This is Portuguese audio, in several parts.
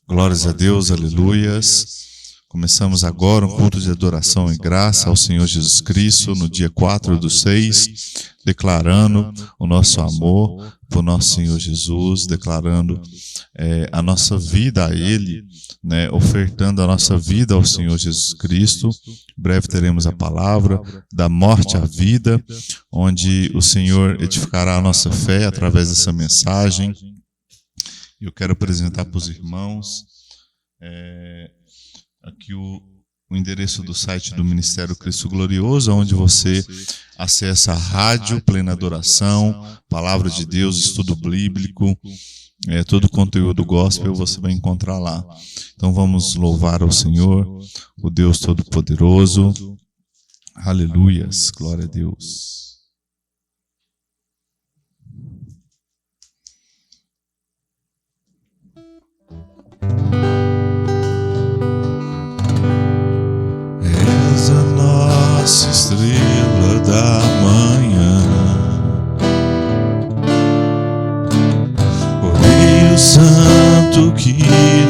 Glórias a Deus, aleluias. Começamos agora um culto de adoração e graça ao Senhor Jesus Cristo, no dia 4/6, declarando o nosso amor por nosso Senhor Jesus, declarando a nossa vida a Ele, né, ofertando a nossa vida ao Senhor Jesus Cristo. Em breve teremos a palavra da morte à vida, onde o Senhor edificará a nossa fé através dessa mensagem. Eu quero apresentar para os irmãos aqui o endereço do site do Ministério Cristo Glorioso, onde você acessa a rádio, plena adoração, palavra de Deus, estudo bíblico, todo o conteúdo gospel você vai encontrar lá. Então vamos louvar ao Senhor, o Deus Todo-Poderoso. Aleluias, glória a Deus. És a nossa estrela da manhã, o Rio Santo que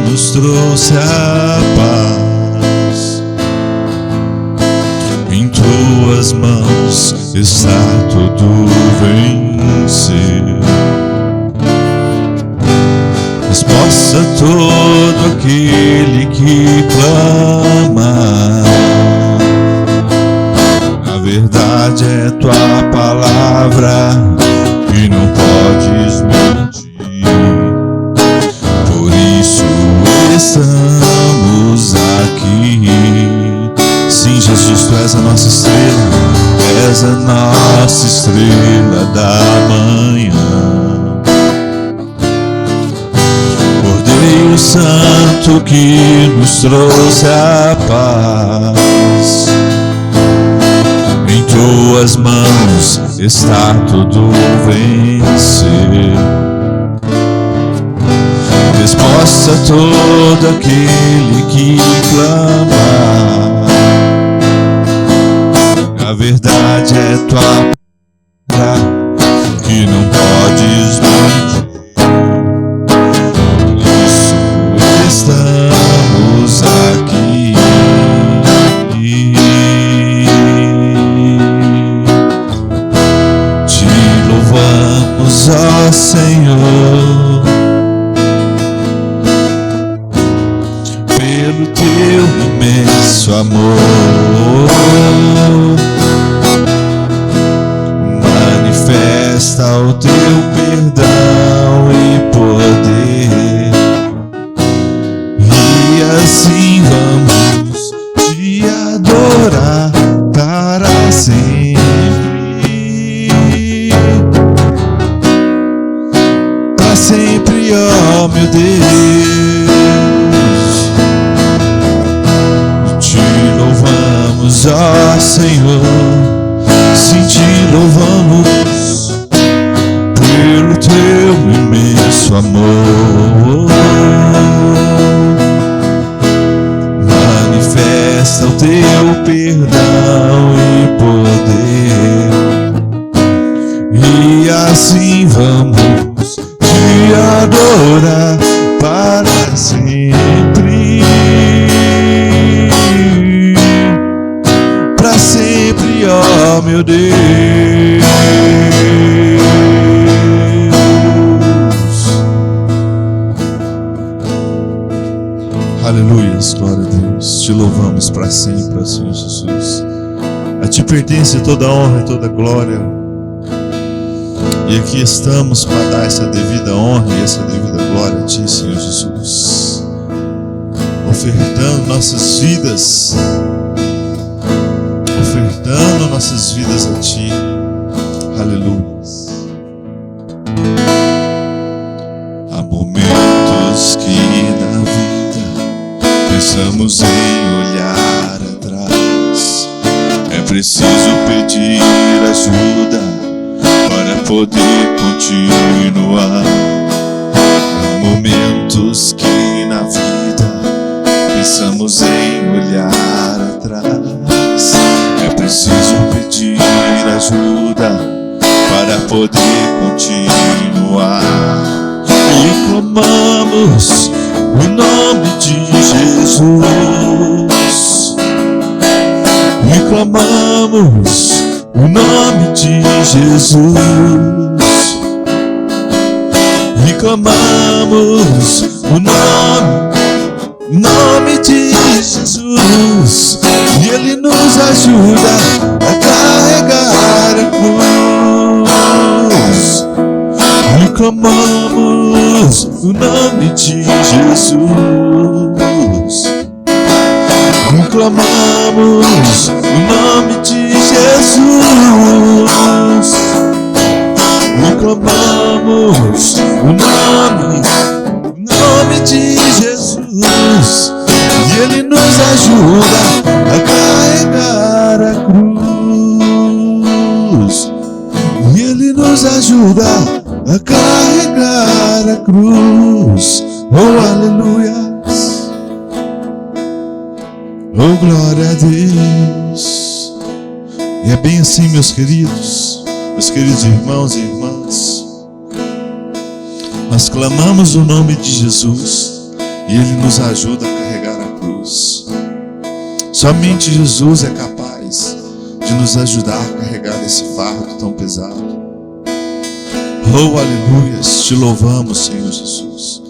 nos trouxe a paz. Em tuas mãos está todo vencer. Resposta a todo aquele que clama. A verdade é tua palavra e não podes mentir. Por isso estamos aqui. Sim, Jesus, tu és a nossa estrela, és a nossa estrela da manhã. Cordeiro Santo que nos trouxe a paz. Em tuas mãos está todo vencer. Resposta a todo aquele que clama. A verdade é tua palavra que não podes mentir. Estamos aqui. Te louvamos, ó Senhor, pelo teu imenso amor. Manifesta o teu perdão e poder. E assim vamos te adorar para sempre. Para sempre, ó meu Deus. Te louvamos, ó Senhor. Sim, te louvamos pelo teu imenso amor. Manifesta o teu perdão e poder. E assim vamos te adorar para sempre. Para sempre, ó meu Deus. Aleluias, glória a Deus. Te louvamos para sempre, Senhor Jesus. A ti pertence toda a honra e toda a glória. E aqui estamos para dar essa devida honra e essa devida glória a ti, Senhor Jesus. Ofertando nossas vidas. Ofertando nossas vidas a ti. Aleluia. Há momentos que na vida pensamos em olhar atrás. É preciso pedir ajuda para poder continuar. Há momentos que na vida pensamos em olhar atrás. É preciso pedir ajuda para poder continuar. E clamamos o nome de Jesus. E clamamos o nome de Jesus. E clamamos o nome de Jesus. E Ele nos ajuda a carregar a cruz. E clamamos o nome de Jesus. E clamamos o nome de Jesus. E clamamos o nome de Jesus. E Ele nos ajuda a carregar a cruz. E Ele nos ajuda a carregar a cruz. Oh, aleluia. Oh, glória a Deus. E é bem assim, meus queridos irmãos e irmãs. Nós clamamos o nome de Jesus e Ele nos ajuda a carregar a cruz. Somente Jesus é capaz de nos ajudar a carregar esse fardo tão pesado. Oh, aleluia. Te louvamos, Senhor Jesus.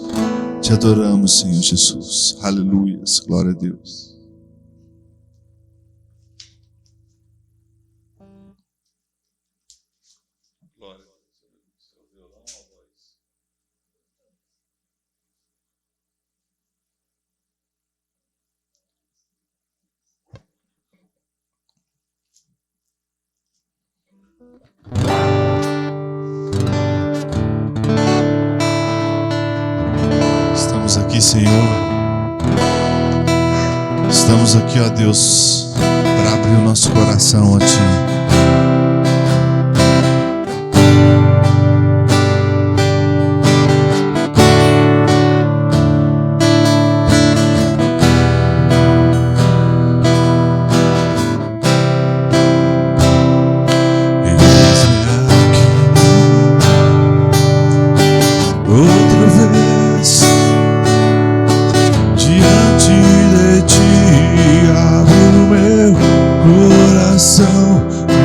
Te adoramos, Senhor Jesus. Aleluia. Glória a Deus. Estamos aqui, Senhor. Estamos aqui, ó Deus, para abrir o nosso coração a Ti.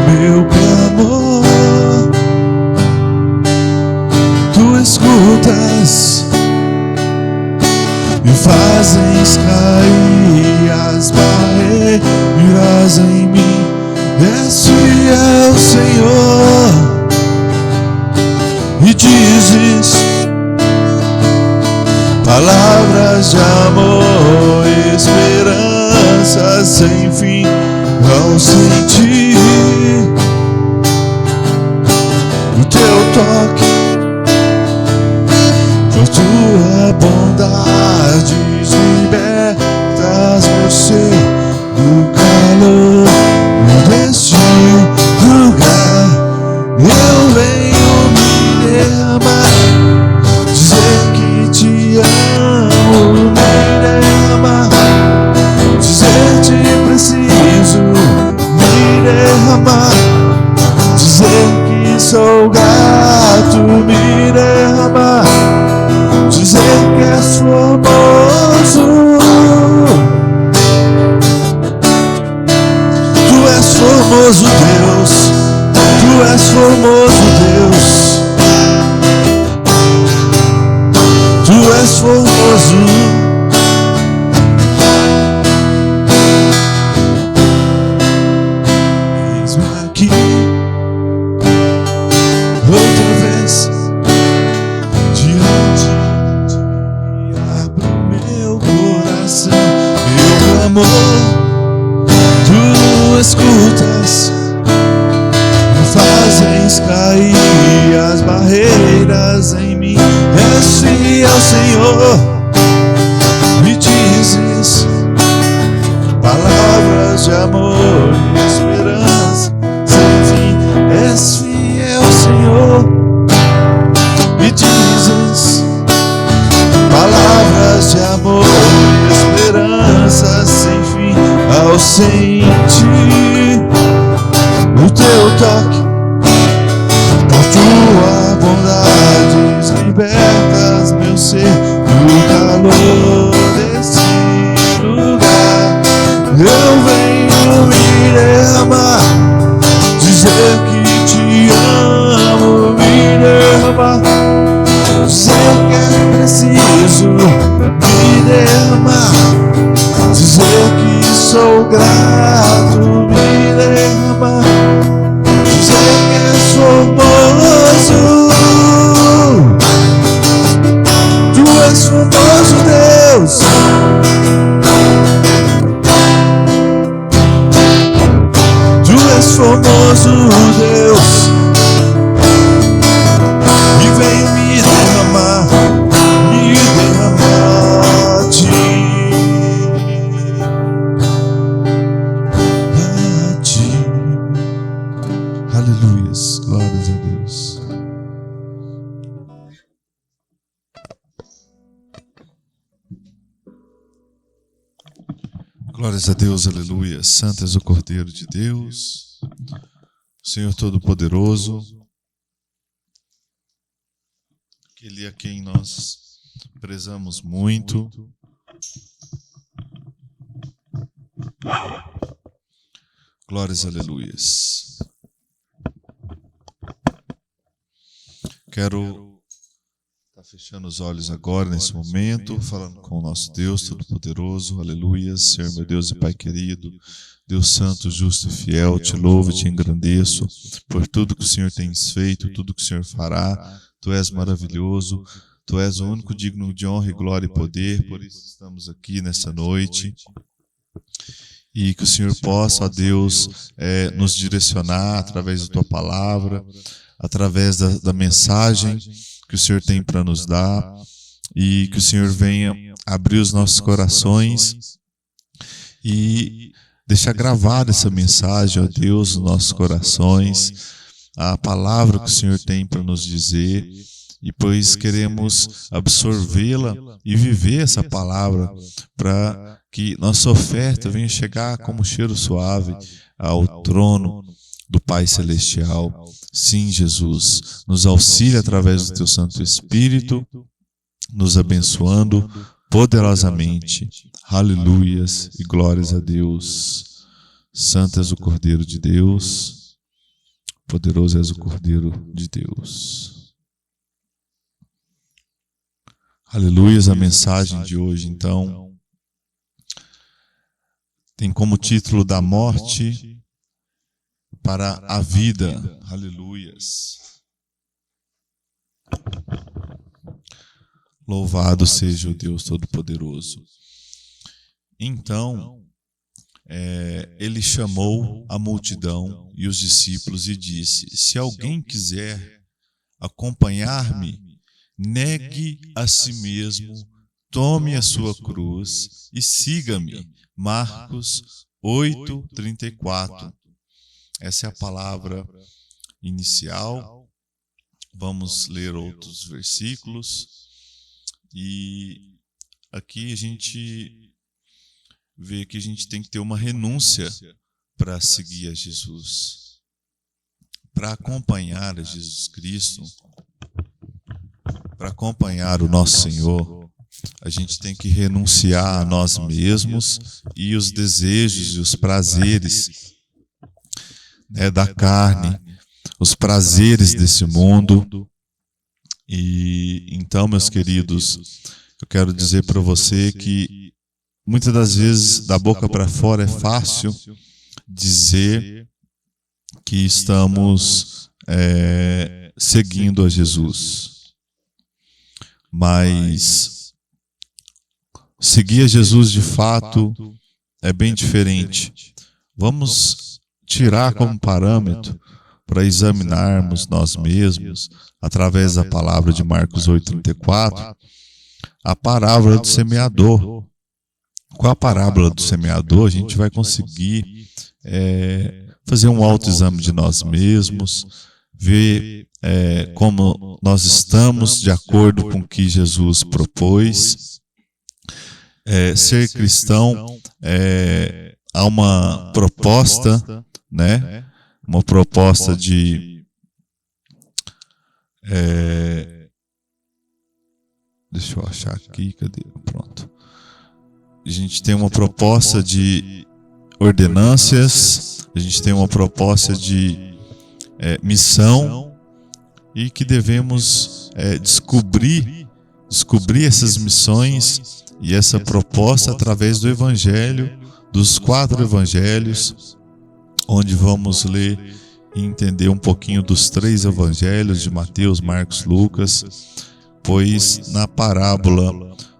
Meu clamor, Tu escutas e fazes cair as barreiras em mim. És fiel, Senhor, e dizes palavras de amor e esperança sem fim. Ao sentir o Teu toque, por Tua bondade, libertas meu ser do calor deste lugar. Eu venho me derramar, dizer que Te amo, me derramar, dizer Te preciso, derramar, dizer que sou grato, me derramar, dizer que és formoso. Tu és formoso, Deus. Tu és formoso, Deus. Tu és formoso. Tu escutas, fazes cair as barreiras em mim. És fiel, Senhor, me dizes palavras de amor e esperança sem fim. És fiel, Senhor, me dizes palavras de amor e esperança sem fim. Ao sentir o Teu toque, por Tua bondade, libertas meu ser do calor preciso me derramar, dizer que sou grato, me derramar, dizer que és formoso. Tu és formoso, Deus. Tu és formoso, Deus. E venho me derramar a ti. Aleluias, glórias a Deus. Glórias a Deus, aleluia. Santo és o Cordeiro de Deus, Senhor Todo-Poderoso, aquele a quem nós prezamos muito. Glórias, aleluias. Quero fechando os olhos agora, nesse momento, falando com o nosso Deus Todo-Poderoso, aleluia. Senhor, meu Deus e Pai querido, Deus Santo, Justo e Fiel, te louvo e te engrandeço por tudo que o Senhor tem feito, tudo que o Senhor fará. Tu és maravilhoso, Tu és o único digno de honra e glória e poder, por isso estamos aqui nessa noite. E que o Senhor possa, ó Deus, nos direcionar através da Tua palavra, através da mensagem que o Senhor tem para nos dar, e que o Senhor venha abrir os nossos corações e deixar gravada essa mensagem, ó Deus, nos nossos corações, a palavra que o Senhor tem para nos dizer, e pois queremos absorvê-la e viver essa palavra para que nossa oferta venha chegar como cheiro suave ao trono do Pai Celestial. Sim, Jesus, nos auxilia através do Teu Santo Espírito, nos abençoando poderosamente. Aleluias e glórias a Deus. Santo és o Cordeiro de Deus, poderoso és o Cordeiro de Deus. Aleluias, a mensagem de hoje, então, tem como título da morte para a vida. Aleluias. Louvado seja o Deus Todo-Poderoso. Então, ele chamou a multidão e os discípulos e disse: se alguém quiser acompanhar-me, negue a si mesmo, tome a sua cruz e siga-me. Marcos 8:34. Essa é a palavra inicial. Vamos ler outros versículos. E aqui a gente vê que a gente tem que ter uma renúncia para seguir a Jesus. Para acompanhar a Jesus Cristo, para acompanhar o nosso Senhor, a gente tem que renunciar a nós mesmos e os desejos e os prazeres da carne, os prazeres desse mundo. E então, meus queridos, eu quero dizer para você que muitas das vezes, da boca para fora, é fácil dizer que estamos seguindo a Jesus. Mas seguir a Jesus de fato é bem diferente. Vamos tirar como parâmetro para examinarmos nós mesmos, através da palavra de Marcos 8:34, a parábola do semeador. Com a parábola do semeador, a gente vai conseguir fazer um autoexame de nós mesmos, ver como nós estamos de acordo com o que Jesus propôs. Ser cristão há uma proposta, né? Uma proposta de deixa eu achar aqui, cadê? Pronto. A gente tem uma proposta de ordenâncias, a gente tem uma proposta de missão, e que devemos descobrir descobrir essas missões e essa proposta através do Evangelho, dos 4 Evangelhos, onde vamos ler e entender um pouquinho dos 3 Evangelhos de Mateus, Marcos, Lucas, pois na parábola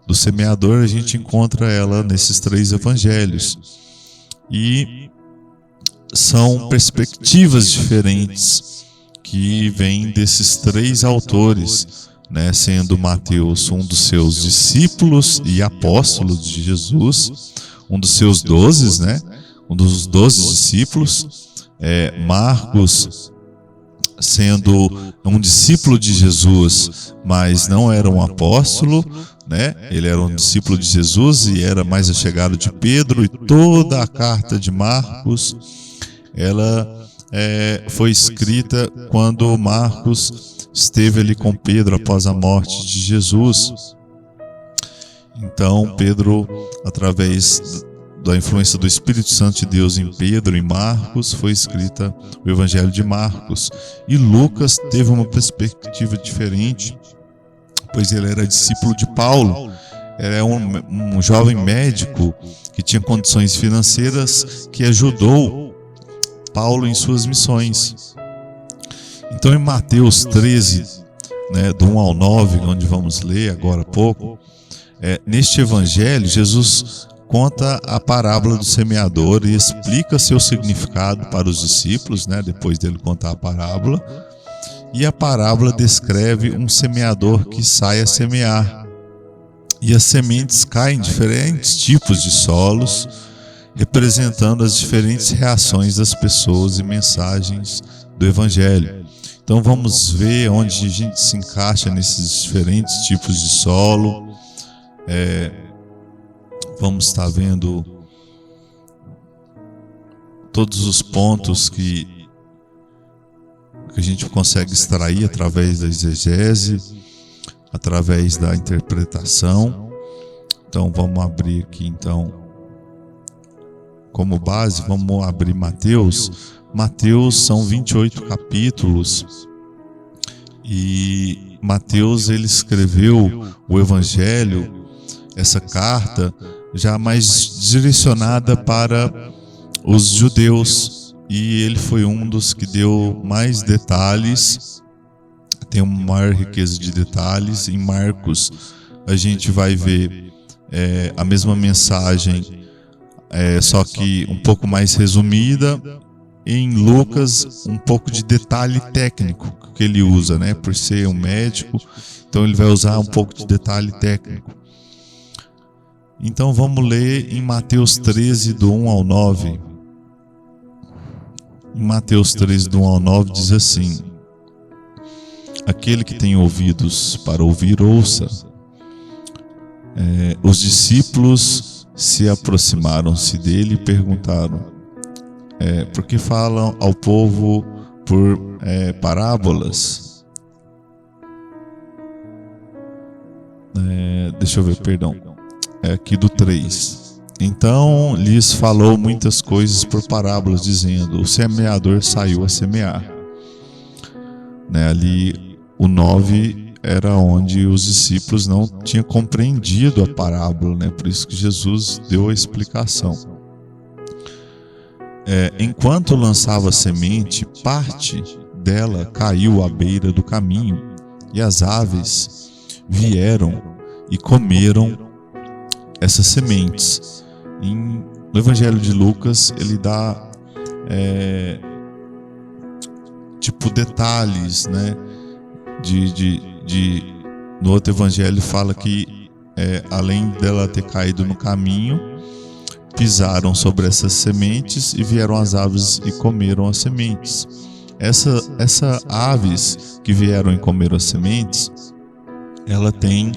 do semeador a gente encontra ela nesses 3 Evangelhos. E são perspectivas diferentes que vêm desses 3 autores, né, sendo Mateus um dos seus discípulos e apóstolos de Jesus, um dos seus 12, né, um dos 12 discípulos, Marcos sendo um discípulo de Jesus, mas não era um apóstolo, né? Ele era um discípulo de Jesus e era mais achegado de Pedro, e toda a carta de Marcos, ela foi escrita quando Marcos esteve ali com Pedro após a morte de Jesus. Então, Pedro, através da influência do Espírito Santo de Deus em Pedro e Marcos, foi escrita o Evangelho de Marcos. E Lucas teve uma perspectiva diferente, pois ele era discípulo de Paulo. Era um jovem médico que tinha condições financeiras, que ajudou Paulo em suas missões. Então, em Mateus 13, né, do 1 ao 9, onde vamos ler agora há pouco, neste Evangelho, Jesus conta a parábola do semeador e explica seu significado para os discípulos, né, depois dele contar a parábola. E a parábola descreve um semeador que sai a semear. E as sementes caem em diferentes tipos de solos, representando as diferentes reações das pessoas e mensagens do Evangelho. Então vamos ver onde a gente se encaixa nesses diferentes tipos de solo. Vamos estar vendo todos os pontos que a gente consegue extrair através da exegese, através da interpretação. Então vamos abrir aqui, então, como base, vamos abrir Mateus. Mateus são 28 capítulos e Mateus, ele escreveu o Evangelho, essa carta, já mais direcionada para os judeus, e ele foi um dos que deu mais detalhes, tem uma maior riqueza de detalhes. Em Marcos a gente vai ver a mesma mensagem, só que um pouco mais resumida. Em Lucas, um pouco de detalhe técnico que ele usa, né? Por ser um médico, então ele vai usar um pouco de detalhe técnico. Então vamos ler em Mateus 13, do 1 ao 9. Em Mateus 13, do 1 ao 9, diz assim: aquele que tem ouvidos para ouvir, ouça. Os discípulos se aproximaram-se dele e perguntaram: por que falam ao povo por parábolas? Deixa eu ver, perdão. Aqui do 3. Então lhes falou muitas coisas por parábolas, dizendo: o semeador saiu a semear. Ali o 9 era onde os discípulos não tinham compreendido a parábola, né? Por isso que Jesus deu a explicação. Enquanto lançava a semente, parte dela caiu à beira do caminho, e as aves vieram e comeram essas sementes. No Evangelho de Lucas, ele dá detalhes, né? No outro Evangelho fala que além dela ter caído no caminho, pisaram sobre essas sementes e vieram as aves e comeram as sementes. Essas aves que vieram e comeram as sementes, ela tem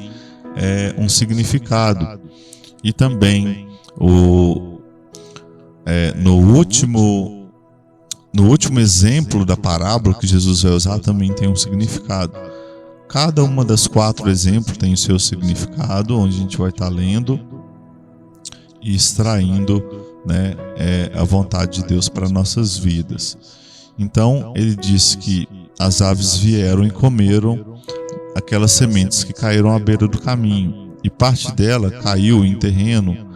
um significado. E também no último exemplo da parábola que Jesus vai usar, também tem um significado. Cada uma das 4 exemplos tem o seu significado, onde a gente vai estar lendo e extraindo, né, a vontade de Deus para nossas vidas. Então ele diz que as aves vieram e comeram aquelas sementes que caíram à beira do caminho, e parte dela caiu em terreno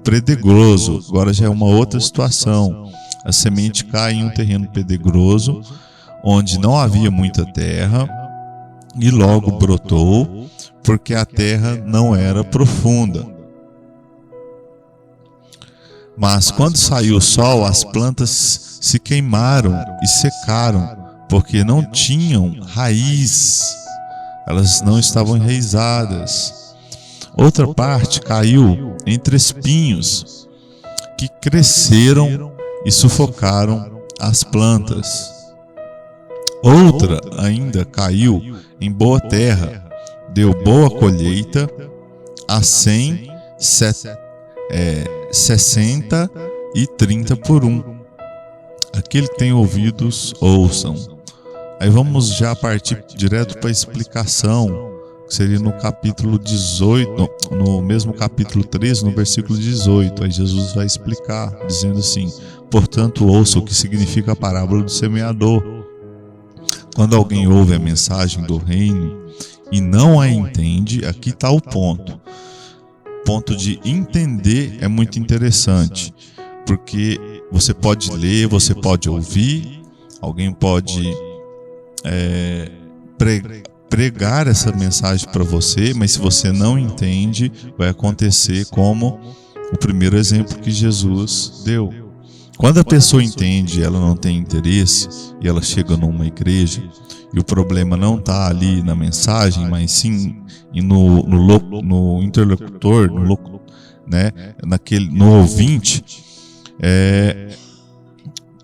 pedregoso. Agora já é uma outra situação. A semente cai em um terreno pedregoso, onde não havia muita terra, e logo brotou, porque a terra não era profunda. Mas quando saiu o sol, as plantas se queimaram e secaram, porque não tinham raiz, elas não estavam enraizadas. Outra parte caiu entre espinhos, que cresceram e sufocaram as plantas. Outra ainda caiu em boa terra, deu boa colheita, a 100, 60 e 30 por 1. Aquele que tem ouvidos, ouçam. Aí vamos já partir direto para a explicação, que seria no capítulo 18, no mesmo capítulo 13, no versículo 18. Aí Jesus vai explicar, dizendo assim: portanto, ouça o que significa a parábola do semeador. Quando alguém ouve a mensagem do reino e não a entende, aqui está o ponto. O ponto de entender é muito interessante, porque você pode ler, você pode ouvir, alguém pode pregar essa mensagem para você, mas se você não entende, vai acontecer como o primeiro exemplo que Jesus deu. Quando a pessoa entende, ela não tem interesse, e ela chega numa igreja, e o problema não está ali na mensagem, mas sim no interlocutor, no ouvinte,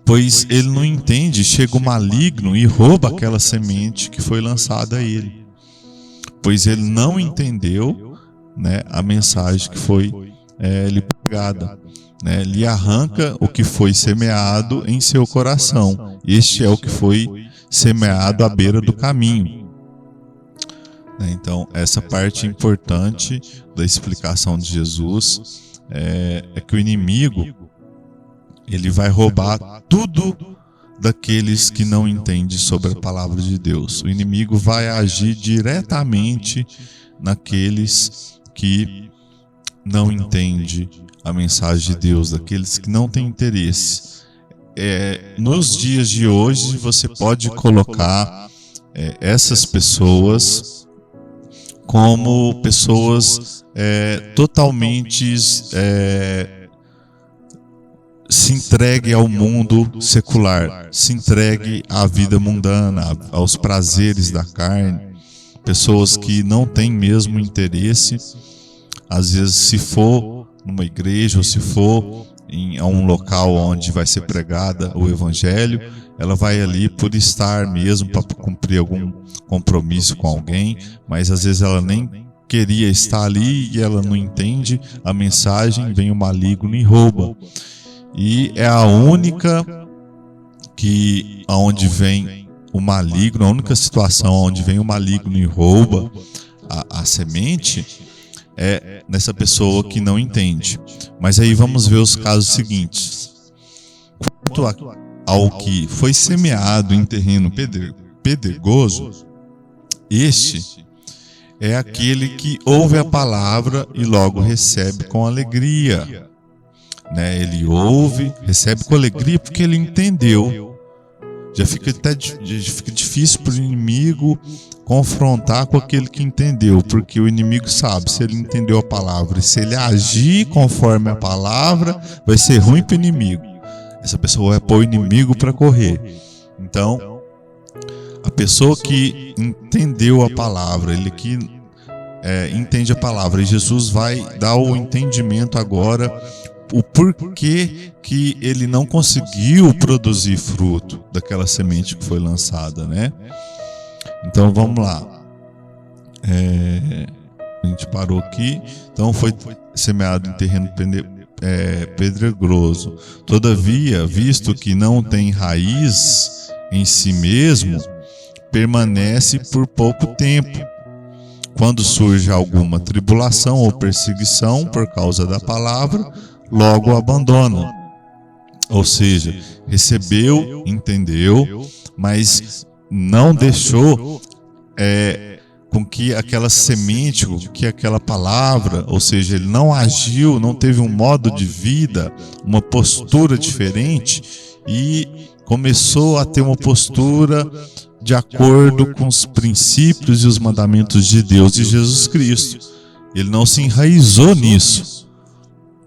pois ele não entende, chega o maligno e rouba aquela semente que foi lançada a ele, pois ele não entendeu, a mensagem que foi lhe pregada. Lhe arranca o que foi semeado em seu coração. Este é o que foi semeado à beira do caminho. Então, essa parte importante da explicação de Jesus é que o inimigo, ele vai roubar tudo daqueles que não entendem sobre a palavra de Deus. O inimigo vai agir diretamente naqueles que não entendem a mensagem de Deus, daqueles que não têm interesse. Nos dias de hoje, você pode colocar essas pessoas como pessoas totalmente se entregue ao mundo secular, se entregue à vida mundana, aos prazeres da carne, pessoas que não têm mesmo interesse. Às vezes, se for numa igreja ou se for a um local onde vai ser pregada o evangelho, ela vai ali por estar mesmo, para cumprir algum compromisso com alguém, mas às vezes ela nem queria estar ali e ela não entende a mensagem, vem o maligno e rouba. E é a única aonde vem o maligno, a única situação onde vem o maligno e rouba a semente é nessa pessoa que não entende. Mas aí vamos ver os casos seguintes. Quanto ao que foi semeado em terreno pedregoso, este é aquele que ouve a palavra e logo recebe com alegria. Ele ouve, recebe com alegria porque ele entendeu. Já fica difícil para o inimigo confrontar com aquele que entendeu, porque o inimigo sabe, se ele entendeu a palavra e se ele agir conforme a palavra, vai ser ruim para o inimigo. Essa pessoa vai pôr o inimigo para correr. Então, a pessoa que entendeu a palavra, ele que entende a palavra, e Jesus vai dar o entendimento agora, o porquê que ele não conseguiu produzir fruto daquela semente que foi lançada, Então vamos lá. A gente parou aqui. Então foi semeado em terreno pedregoso. Todavia, visto que não tem raiz em si mesmo, permanece por pouco tempo. Quando surge alguma tribulação ou perseguição por causa da palavra, logo abandona. Ou seja, recebeu, entendeu, mas não deixou com que aquela semente, com que aquela palavra, ou seja, ele não agiu, não teve um modo de vida, uma postura diferente, e começou a ter uma postura de acordo com os princípios e os mandamentos de Deus e Jesus Cristo. Ele não se enraizou nisso.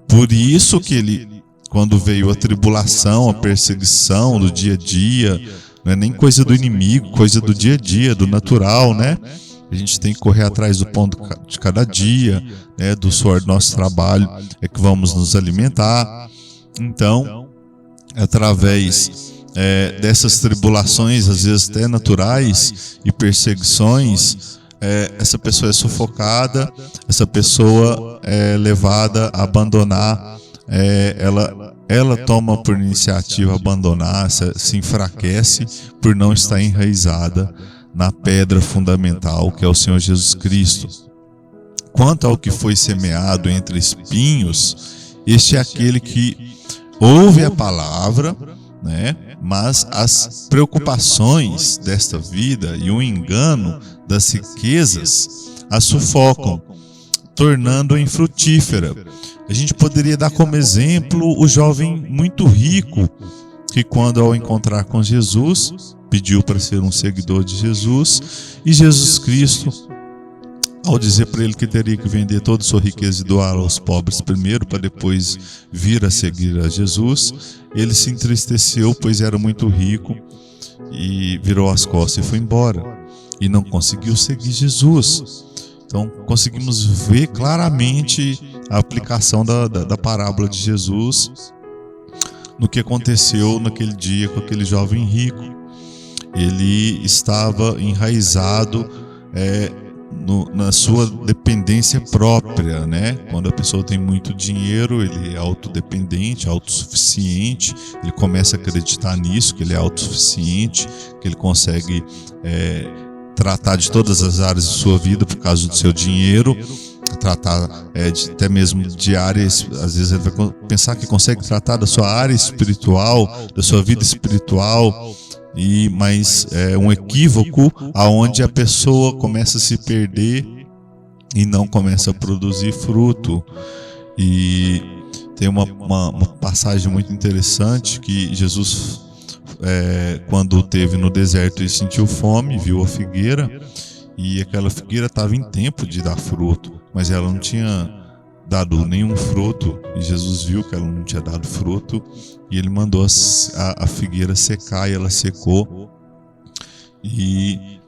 Por isso que ele, quando veio a tribulação, a perseguição do dia a dia, não é nem coisa do inimigo, coisa do dia a dia, do natural, né? A gente tem que correr atrás do pão de cada dia, né? Do suor do nosso trabalho é que vamos nos alimentar. Então, através dessas tribulações, às vezes até naturais, e perseguições, essa pessoa é sufocada, essa pessoa é levada a abandonar, ela toma por iniciativa abandonar, se enfraquece por não estar enraizada na pedra fundamental, que é o Senhor Jesus Cristo. Quanto ao que foi semeado entre espinhos, este é aquele que ouve a palavra, né? Mas as preocupações desta vida e o engano das riquezas a sufocam, tornando-a infrutífera. A gente poderia dar como exemplo o jovem muito rico, que quando ao encontrar com Jesus, pediu para ser um seguidor de Jesus, e Jesus Cristo, ao dizer para ele que teria que vender toda a sua riqueza e doar aos pobres primeiro, para depois vir a seguir a Jesus, ele se entristeceu, pois era muito rico, e virou as costas e foi embora, e não conseguiu seguir Jesus. Então conseguimos ver claramente a aplicação da parábola de Jesus no que aconteceu naquele dia com aquele jovem rico. Ele estava enraizado na sua dependência própria, né? Quando a pessoa tem muito dinheiro, ele é autodependente, autossuficiente, ele começa a acreditar nisso, que ele é autossuficiente, que ele consegue tratar de todas as áreas de sua vida por causa do seu dinheiro, tratar até mesmo de áreas, às vezes ele vai pensar que consegue tratar da sua área espiritual, da sua vida espiritual, mas é um equívoco aonde a pessoa começa a se perder e não começa a produzir fruto. E tem uma passagem muito interessante que Jesus, quando esteve no deserto, ele sentiu fome, viu a figueira, e aquela figueira estava em tempo de dar fruto, mas ela não tinha dado nenhum fruto, e Jesus viu que ela não tinha dado fruto, e ele mandou a figueira secar, e ela secou, e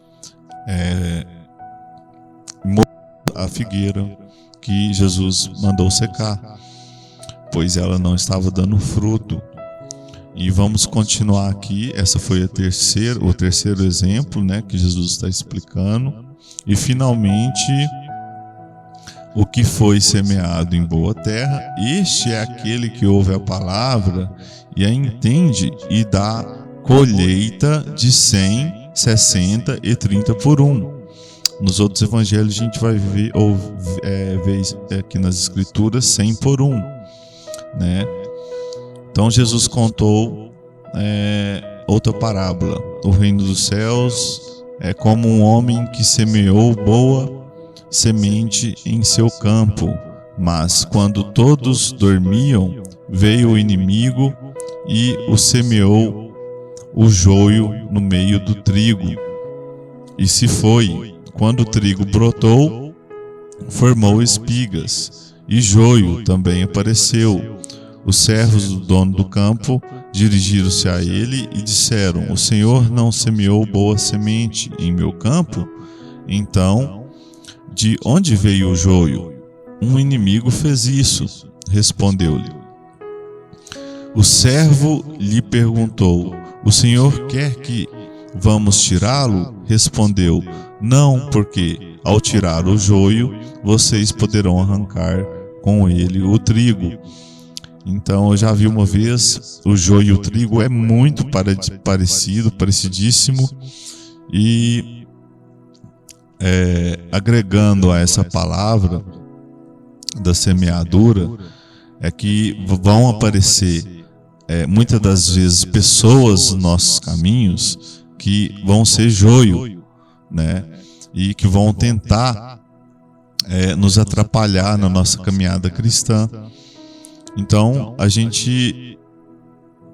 morreu a figueira que Jesus mandou secar, pois ela não estava dando fruto. E vamos continuar aqui. Essa foi o terceiro exemplo, né, que Jesus está explicando. E finalmente, o que foi semeado em boa terra, este é aquele que ouve a palavra e a entende e dá colheita de 100, 60 e 30 por 1. Nos outros evangelhos a gente vai ver aqui nas escrituras 100 por 1, né? Então Jesus contou outra parábola. O reino dos céus é como um homem que semeou boa semente em seu campo, mas quando todos dormiam, veio o inimigo e o semeou o joio no meio do trigo. E se foi. Quando o trigo brotou, formou espigas, e joio também apareceu. Os servos do dono do campo dirigiram-se a ele e disseram: o Senhor não semeou boa semente em meu campo? Então, de onde veio o joio? Um inimigo fez isso, respondeu-lhe. O servo lhe perguntou: o Senhor quer que vamos tirá-lo? Respondeu: não, porque ao tirar o joio, vocês poderão arrancar com ele o trigo. Então, eu já vi uma vez, o joio e o trigo é muito parecidíssimo, e agregando a essa palavra da semeadura, é que vão aparecer muitas das vezes pessoas nos nossos caminhos que vão ser joio, né? e que vão tentar nos atrapalhar na nossa caminhada cristã. Então, a gente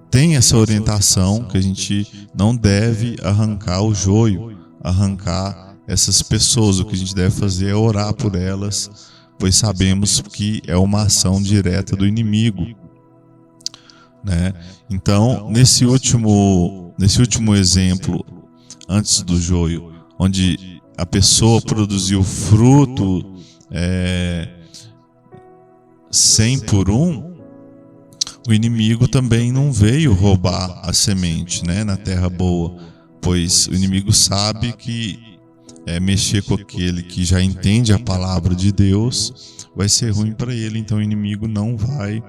tem essa orientação que a gente não deve arrancar o joio, arrancar essas pessoas. O que a gente deve fazer é orar por elas, pois sabemos que é uma ação direta do inimigo, né? Então, nesse último exemplo, antes do joio, onde a pessoa produziu fruto 100 por 1, o inimigo também não veio roubar a semente, né, na terra boa, pois o inimigo sabe que mexer com aquele que já entende a palavra de Deus vai ser ruim para ele. Então o inimigo não vai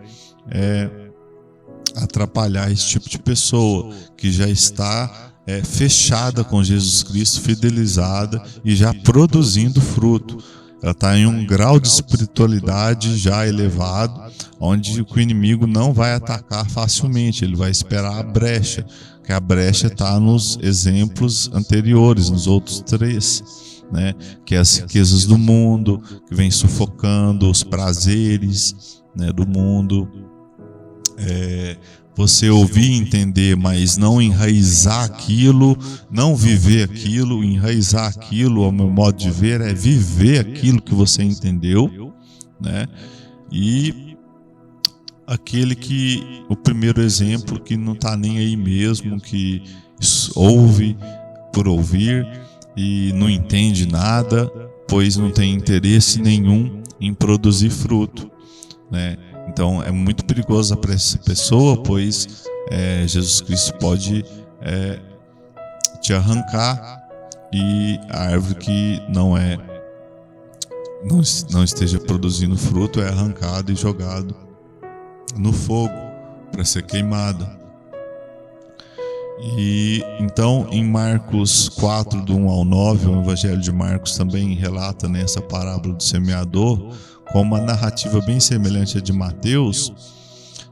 atrapalhar esse tipo de pessoa que já está fechada com Jesus Cristo, fidelizada e já produzindo fruto. Ela está em um grau de espiritualidade já elevado, onde o inimigo não vai atacar facilmente, ele vai esperar a brecha, que a brecha está nos exemplos anteriores, nos outros 3, né? Que é as riquezas do mundo, que vem sufocando os prazeres, né, do mundo. Você ouvir e entender, mas não enraizar aquilo, não viver aquilo. Enraizar aquilo, ao meu modo de ver, é viver aquilo que você entendeu, né? E o primeiro exemplo, que não está nem aí mesmo, que ouve por ouvir e não entende nada, pois não tem interesse nenhum em produzir fruto, né? Então é muito perigoso para essa pessoa, pois Jesus Cristo pode te arrancar, e a árvore que não esteja produzindo fruto é arrancada e jogado no fogo para ser queimada. E então em Marcos 4, do 1 ao 9, o Evangelho de Marcos também relata nessa parábola do semeador, com uma narrativa bem semelhante à de Mateus.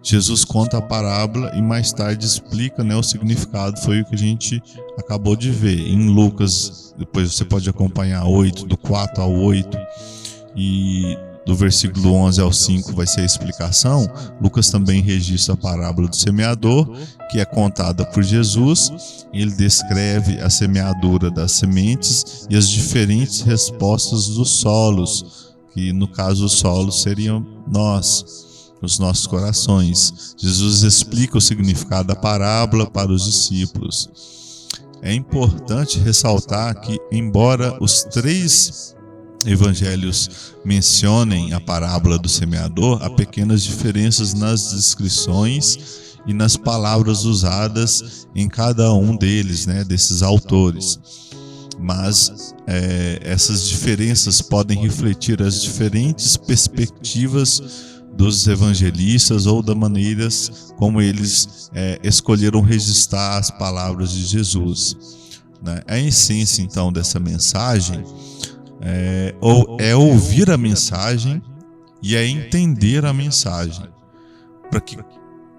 Jesus conta a parábola e mais tarde explica, né, o significado. Foi o que a gente acabou de ver. Em Lucas, depois você pode acompanhar 8, do 4 ao 8, e do versículo 11 ao 5 vai ser a explicação. Lucas também registra a parábola do semeador, que é contada por Jesus. Ele descreve a semeadura das sementes e as diferentes respostas dos solos, que no caso os solos seriam nós, os nossos corações. Jesus explica o significado da parábola para os discípulos. É importante ressaltar que, embora os 3 evangelhos mencionem a parábola do semeador, há pequenas diferenças nas descrições e nas palavras usadas em cada um deles, né, desses autores. Mas essas diferenças podem refletir as diferentes perspectivas dos evangelistas ou da maneiras como eles escolheram registrar as palavras de Jesus, né? A essência, então, dessa mensagem é ouvir a mensagem e é entender a mensagem, para que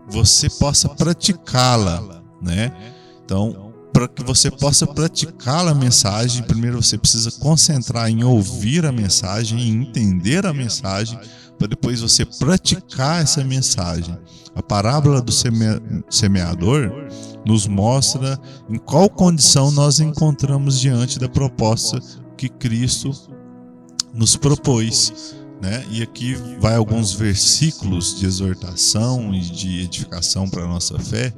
você possa praticá-la, né? Então, para que você possa praticar a mensagem, primeiro você precisa concentrar em ouvir a mensagem e entender a mensagem, para depois você praticar essa mensagem. A parábola do semeador nos mostra em qual condição nós encontramos diante da proposta que Cristo nos propôs, né? E aqui vai alguns versículos de exortação e de edificação para a nossa fé,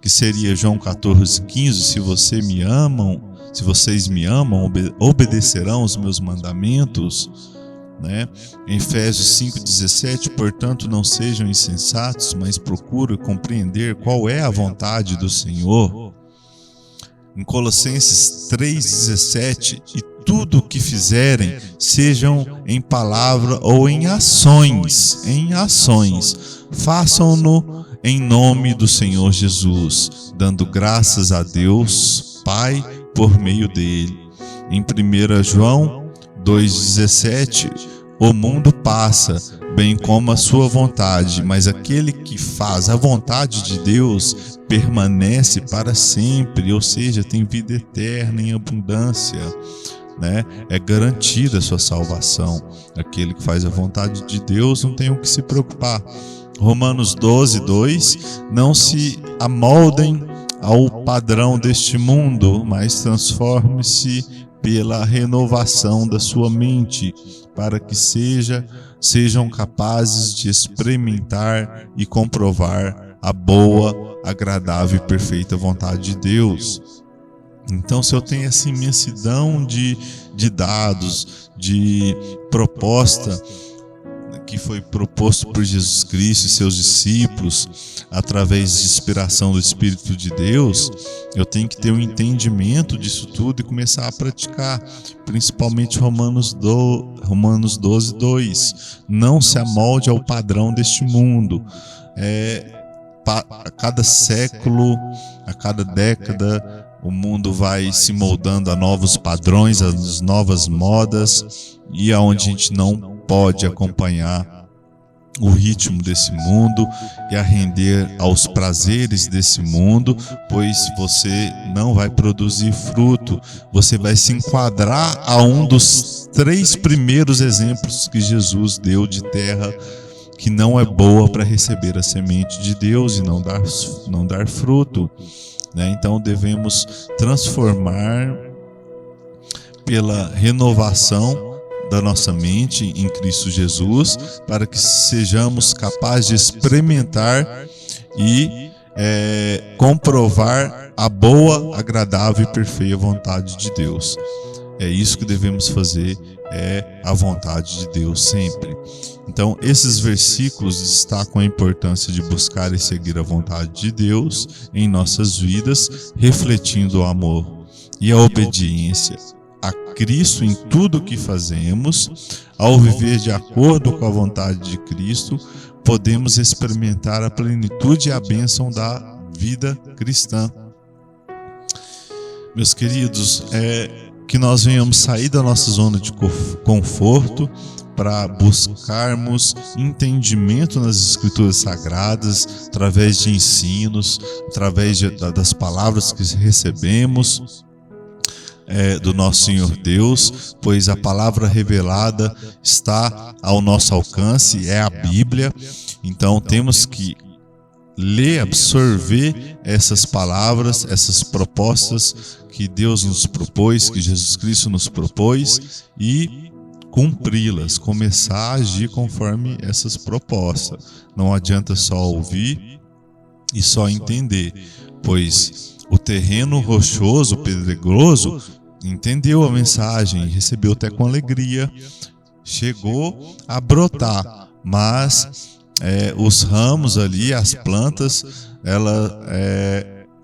que seria João 14:15, se vocês me amam, obedecerão os meus mandamentos, né? Em Efésios 5:17, portanto não sejam insensatos, mas procurem compreender qual é a vontade do Senhor. Em Colossenses 3:17, e tudo o que fizerem, sejam em palavra ou em ações, façam-no em nome do Senhor Jesus, dando graças a Deus Pai por meio dele. Em 1 João 2:17, o mundo passa, bem como a sua vontade, mas aquele que faz a vontade de Deus permanece para sempre, ou seja, tem vida eterna em abundância, né? É garantida a sua salvação. Aquele que faz a vontade de Deus não tem o que se preocupar. Romanos 12:2, não se amoldem ao padrão deste mundo, mas transforme-se pela renovação da sua mente, para que sejam capazes de experimentar e comprovar a boa, agradável e perfeita vontade de Deus. Então, se eu tenho essa imensidão de dados, de proposta que foi proposto por Jesus Cristo e seus discípulos, através de inspiração do Espírito de Deus, eu tenho que ter um entendimento disso tudo e começar a praticar, principalmente Romanos 12:2. Não se amolde ao padrão deste mundo. A cada século, a cada década, o mundo vai se moldando a novos padrões, as novas modas, e aonde a gente não pode acompanhar o ritmo desse mundo e a render aos prazeres desse mundo, pois você não vai produzir fruto. Você vai se enquadrar a um dos 3 primeiros exemplos que Jesus deu de terra que não é boa para receber a semente de Deus e não dar fruto, né? Então devemos transformar pela renovação da nossa mente em Cristo Jesus, para que sejamos capazes de experimentar e comprovar a boa, agradável e perfeita vontade de Deus. É isso que devemos fazer, é a vontade de Deus sempre. Então, esses versículos destacam a importância de buscar e seguir a vontade de Deus em nossas vidas, refletindo o amor e a obediência a Cristo em tudo o que fazemos. Ao viver de acordo com a vontade de Cristo, podemos experimentar a plenitude e a bênção da vida cristã. Meus queridos, que nós venhamos sair da nossa zona de conforto para buscarmos entendimento nas Escrituras Sagradas, através de ensinos, através das palavras que recebemos do nosso Senhor Deus, pois a palavra revelada está ao nosso alcance, é a Bíblia. Então temos que ler, absorver essas palavras, essas propostas que Deus nos propôs, que Jesus Cristo nos propôs, e cumpri-las, começar a agir conforme essas propostas. Não adianta só ouvir e só entender, pois o terreno rochoso, pedregoso, entendeu a mensagem e recebeu até com alegria, chegou a brotar, mas os ramos ali, as plantas, ela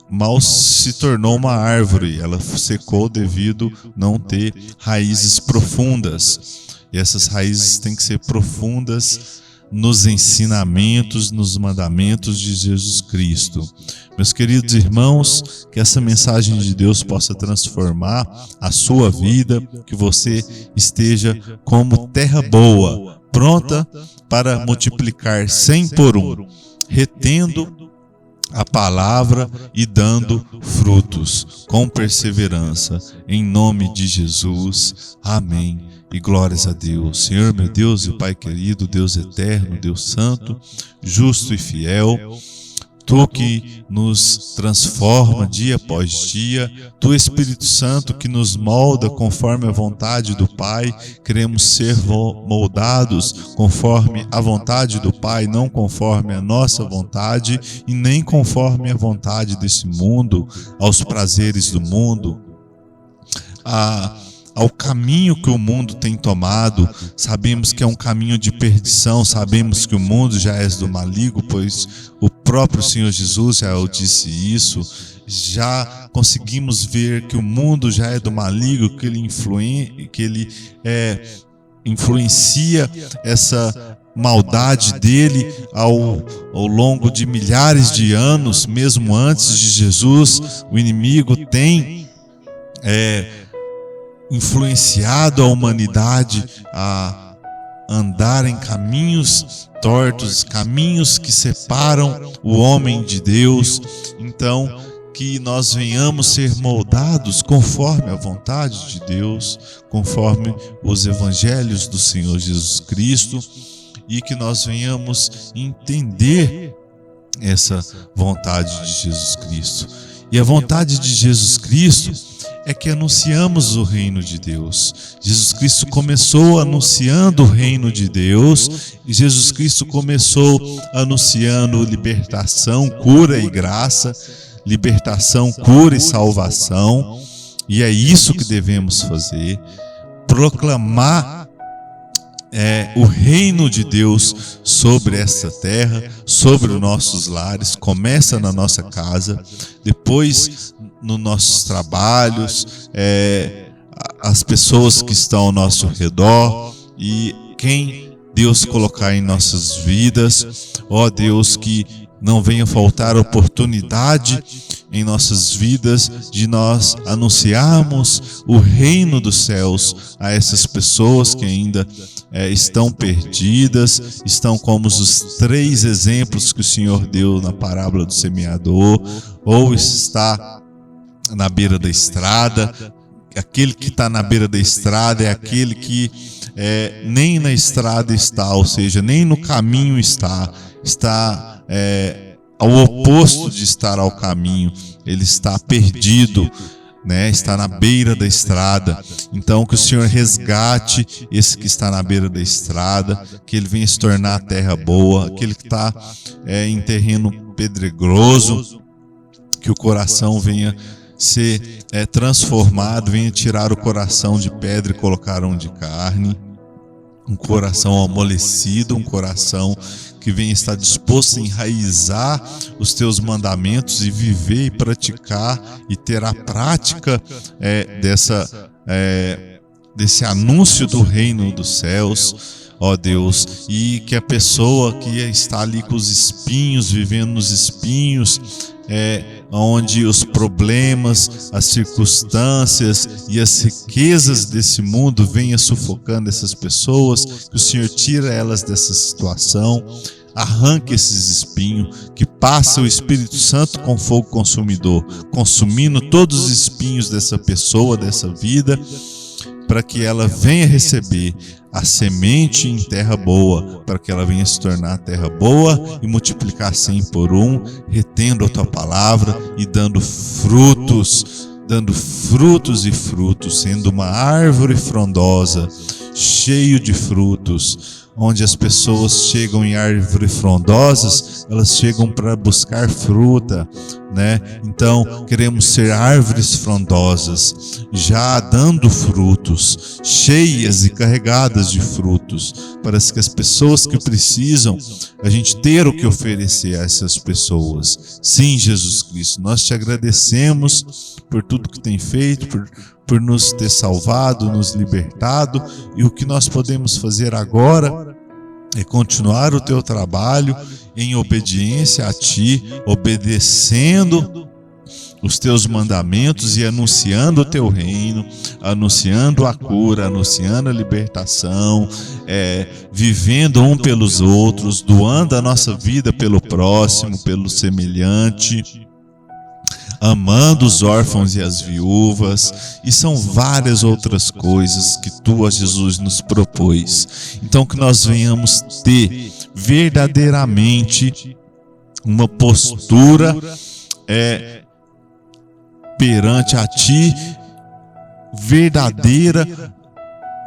mal se tornou uma árvore, ela secou devido não ter raízes profundas. E essas raízes têm que ser profundas nos ensinamentos, nos mandamentos de Jesus Cristo. Meus queridos irmãos, que essa mensagem de Deus possa transformar a sua vida, que você esteja como terra boa, pronta para multiplicar 100 por 1, retendo a palavra e dando frutos com perseverança, em nome de Jesus. Amém. E glórias a Deus. Senhor, meu Deus e Pai querido, Deus eterno, Deus santo, justo e fiel, Tu que nos transforma dia após dia, Tu, Espírito Santo, que nos molda conforme a vontade do Pai, queremos ser moldados conforme a vontade do Pai, não conforme a nossa vontade e nem conforme a vontade desse mundo, aos prazeres do mundo, ao caminho que o mundo tem tomado. Sabemos que é um caminho de perdição, sabemos que o mundo já é do maligno, pois o próprio Senhor Jesus já disse isso. Já conseguimos ver que o mundo já é do maligno, que ele influencia essa maldade dele ao longo de milhares de anos, mesmo antes de Jesus. O inimigo tem influenciado a humanidade a andar em caminhos tortos, caminhos que separam o homem de Deus. Então, que nós venhamos ser moldados conforme a vontade de Deus, conforme os evangelhos do Senhor Jesus Cristo, e que nós venhamos entender essa vontade de Jesus Cristo. E a vontade de Jesus Cristo é que anunciamos o reino de Deus. Jesus Cristo começou anunciando o reino de Deus, e Jesus Cristo começou anunciando libertação, cura e graça, libertação, cura e salvação, e é isso que devemos fazer, proclamar o reino de Deus sobre essa terra, sobre os nossos lares. Começa na nossa casa, depois nos nossos trabalhos, as pessoas que estão ao nosso redor e quem Deus colocar em nossas vidas. Ó Deus, que não venha faltar oportunidade em nossas vidas de nós anunciarmos o reino dos céus a essas pessoas que ainda estão perdidas, estão como os 3 exemplos que o Senhor deu na parábola do semeador, ou está na beira da estrada. Aquele que está na beira da estrada é aquele que nem na estrada está, ou seja, nem no caminho está ao oposto de estar ao caminho, ele está perdido, né? Está na beira da estrada. Então que o Senhor resgate esse que está na beira da estrada, que ele venha se tornar a terra boa, aquele que está em terreno pedregoso, que o coração venha ser transformado, venha tirar o coração de pedra e colocar um de carne, um coração amolecido, um coração que venha estar disposto a enraizar os teus mandamentos e viver e praticar e ter a prática desse anúncio do reino dos céus, ó Deus, e que a pessoa que está ali com os espinhos, vivendo nos espinhos, onde os problemas, as circunstâncias e as riquezas desse mundo venham sufocando essas pessoas, que o Senhor tira elas dessa situação, arranque esses espinhos, que passe o Espírito Santo com fogo consumidor, consumindo todos os espinhos dessa pessoa, dessa vida, para que ela venha receber a semente em terra boa, para que ela venha se tornar terra boa e multiplicar 100 por 1, retendo a tua palavra e dando frutos e frutos, sendo uma árvore frondosa, cheio de frutos, onde as pessoas chegam em árvores frondosas, elas chegam para buscar fruta, né? Então, queremos ser árvores frondosas, já dando frutos, cheias e carregadas de frutos, para que as pessoas que precisam, a gente ter o que oferecer a essas pessoas. Sim, Jesus Cristo, nós te agradecemos por tudo que tem feito, por nos ter salvado, nos libertado, e o que nós podemos fazer agora é continuar o teu trabalho em obediência a ti, obedecendo os teus mandamentos e anunciando o teu reino, anunciando a cura, anunciando a libertação, vivendo um pelos outros, doando a nossa vida pelo próximo, pelo semelhante, amando os órfãos e as viúvas, e são várias outras coisas que tu, ó Jesus, nos propôs. Então que nós venhamos ter verdadeiramente uma postura perante a ti, verdadeira,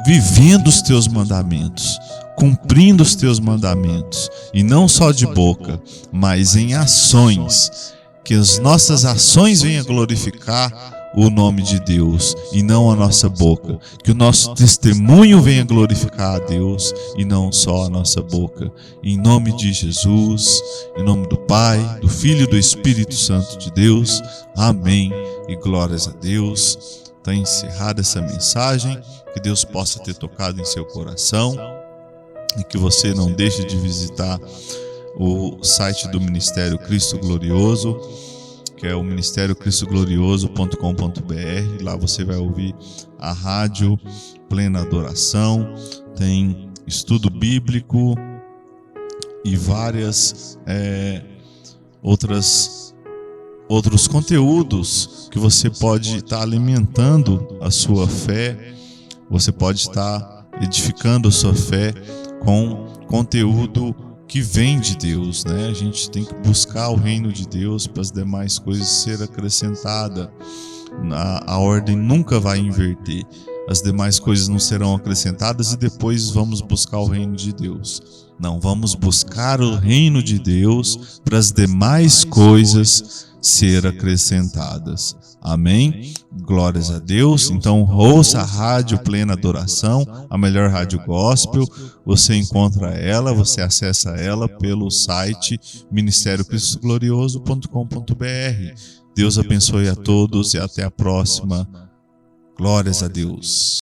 vivendo os teus mandamentos, cumprindo os teus mandamentos, e não só de boca, mas em ações. Que as nossas ações venham glorificar o nome de Deus e não a nossa boca. Que o nosso testemunho venha glorificar a Deus e não só a nossa boca. Em nome de Jesus, em nome do Pai, do Filho e do Espírito Santo de Deus. Amém. E glórias a Deus. Está encerrada essa mensagem. Que Deus possa ter tocado em seu coração e que você não deixe de visitar o site do Ministério Cristo Glorioso, que é o ministériocristoglorioso.com.br. Lá você vai ouvir a rádio Plena Adoração, tem estudo bíblico e várias outras outros conteúdos que você pode estar alimentando a sua fé, você pode estar edificando a sua fé com conteúdo que vem de Deus, né? A gente tem que buscar o reino de Deus para as demais coisas ser acrescentada. A ordem nunca vai inverter. As demais coisas não serão acrescentadas e depois vamos buscar o reino de Deus. Não, vamos buscar o reino de Deus para as demais coisas ser acrescentadas. Amém? Glórias a Deus. Então, ouça a Rádio Plena Adoração, a melhor rádio gospel. Você encontra ela, você acessa ela pelo site ministériocristoglorioso.com.br. Deus abençoe a todos e até a próxima. Glórias a Deus.